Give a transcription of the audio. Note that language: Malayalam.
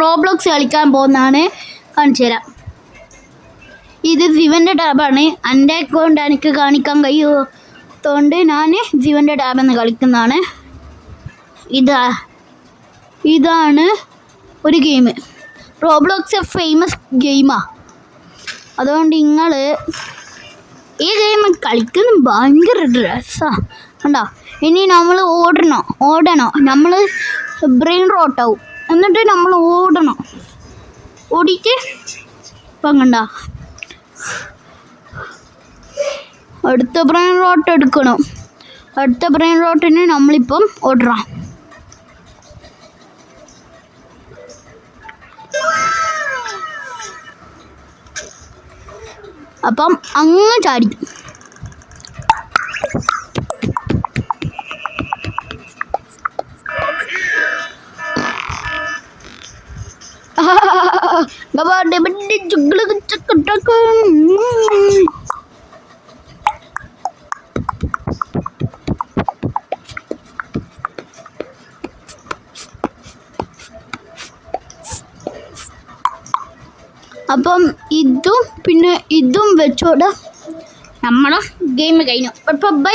റോബ്ലോക്സ് കളിക്കാൻ പോകുന്നതാണ്. കാണിച്ചു തരാം. ഇത് ജീവൻ്റെ ടാബാണ്. എൻ്റെ അക്കൗണ്ട് എനിക്ക് കാണിക്കാൻ കഴിയുന്നതുകൊണ്ട് ഞാൻ ജീവൻ്റെ ടാബിൽ നിന്ന് കളിക്കുന്നതാണ്. ഇതാണ് ഒരു ഗെയിം. റോബ്ലോക്സ് ഫേമസ് ഗെയിമാണ്. അതുകൊണ്ട് നിങ്ങൾ ഈ ഗെയിം കളിക്കുന്ന ഭയങ്കര രസമാണ്. കണ്ടോ? ഇനി നമ്മൾ ഓടണം. നമ്മൾ ബ്രെയിൻ റോട്ടാവും. എന്നിട്ട് നമ്മൾ ഓടിയിട്ട് ഇപ്പം കണ്ടോ അടുത്ത ബ്രെയിൻ റോട്ട് എടുക്കണം. അടുത്ത ബ്രെയിൻ റോട്ടിന് നമ്മളിപ്പം ഓടണം. അപ്പം അങ്ങ് ചാടി അപ്പം ഇതും വെച്ചോടെ നമ്മളെ ഗെയിം കഴിഞ്ഞു. അപ്പം ബൈ.